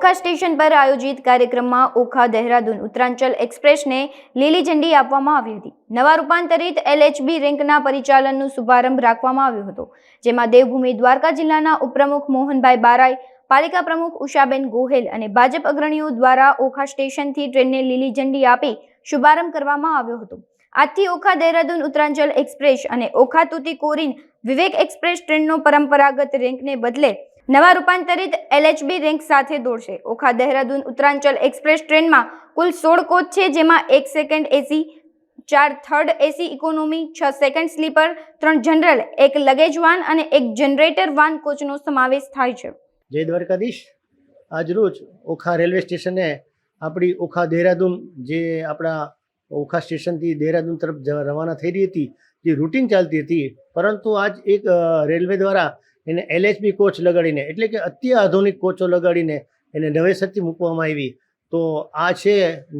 Okha station પર આયોજિત કાર્યક્રમમાં ઓખા દહેરાદૂન ઉત્તરાંચલ એક્સપ્રેસને લીલી ઝંડી આપવામાં આવી હતી। નવા રૂપાંતરિત LHB રેન્કના પરિચાલનનો શુભારંભ રાખવામાં આવ્યો હતો, જેમાં દેવભૂમિ દ્વારકા જિલ્લાના ઉપપ્રમુખ મોહનભાઈ બારાઈ, પાલિકા પ્રમુખ ઉષાબેન ગોહેલ અને ભાજપ અગ્રણીઓ દ્વારા ઓખા સ્ટેશનથી ટ્રેનને લીલી ઝંડી આપી શુભારંભ કરવામાં આવ્યો હતો। આજથી ઓખા દહેરાદૂન ઉત્તરાંચલ એક્સપ્રેસ અને ઓખા તુતીકોરીન વિવેક એક્સપ્રેસ ટ્રેનનો પરંપરાગત રેન્કને બદલે નવા રૂપાંતરિત LHB રેન્ક સાથે દોડશે। ઓખા દહેરાદૂન ઉત્તરાંચલ એક્સપ્રેસ ટ્રેનમાં કુલ 16 કોચ છે, જેમાં 1 second AC, 4 third AC economy, 6 second sleeper, 3 general, 1 luggage van અને 1 જનરેટર વાન કોચનો સમાવેશ થાય છે। જય દ્વારકાધીશ। આજરોજ ઓખા રેલવે સ્ટેશને આપણી ઓખા દહેરાદૂન જે આપણા ઓખા સ્ટેશનથી દહેરાદૂન તરફ રવાના થઈ રહી હતી, જે રૂટિન ચાલતી હતી, પરંતુ આજ એક રેલવે દ્વારા એને LHB કોચ લગાડીને, એટલે કે અત્યાધુનિક કોચો લગાડીને એને નવેસરથી મૂકવામાં આવી। તો આ છે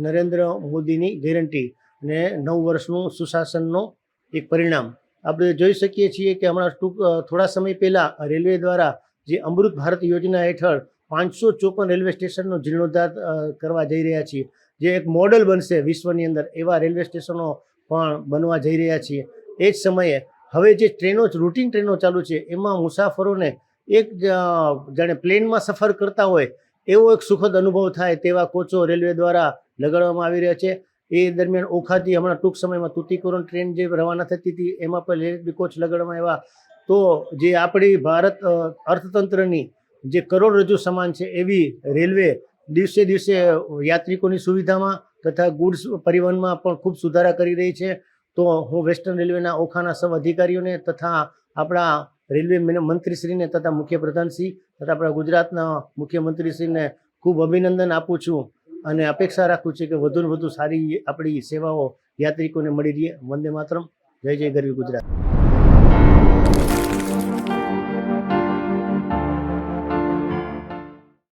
નરેન્દ્ર મોદીની ગેરંટી ને 9 વર્ષનું સુશાસનનો એક પરિણામ। આપણે જોઈ શકીએ છીએ કે હમણાં થોડા સમય પહેલાં રેલવે દ્વારા જે અમૃત ભારત યોજના હેઠળ 554 રેલવે સ્ટેશનનો જીર્ણોદ્ધાર કરવા જઈ રહ્યા છીએ, જે એક મોડલ બનશે વિશ્વની અંદર, એવા રેલવે સ્ટેશનો પણ બનવા જઈ રહ્યા છીએ। એ જ સમયે હવે જે ટ્રેનો રૂટિન ટ્રેનો ચાલુ છે, એમાં મુસાફરોને એક જાણે પ્લેનમાં સફર કરતા હોય એવો એક સુખદ અનુભવ થાય તેવા કોચો રેલવે દ્વારા લગાડવામાં આવી રહ્યા છે। એ દરમિયાન ઓખાથી હમણાં ટૂંક સમયમાં તુતીકોરીન ટ્રેન જે રવાના થતી હતી, એમાં પણ LHB કોચ લગાડવામાં આવ્યા। તો જે આપણી ભારત અર્થતંત્રની જે કરોડરજ્જુ સમાન છે એવી રેલવે દિવસે દિવસે યાત્રિકોની સુવિધામાં તથા ગુડ્સ પરિવહનમાં પણ ખૂબ સુધારા કરી રહી છે। તો હું વેસ્ટર્ન રેલવેના ઓખાના સૌ અધિકારીઓને તથા આપણા રેલવે મંત્રીશ્રીને તથા મુખ્યપ્રધાનશ્રી તથા આપણા ગુજરાતના મુખ્યમંત્રીશ્રીને ખૂબ અભિનંદન આપું છું અને અપેક્ષા રાખું છું કે વધુને વધુ સારી આપણી સેવાઓ યાત્રિકોને મળી રહે। વંદે માતરમ। જય જય ગરવી ગુજરાત।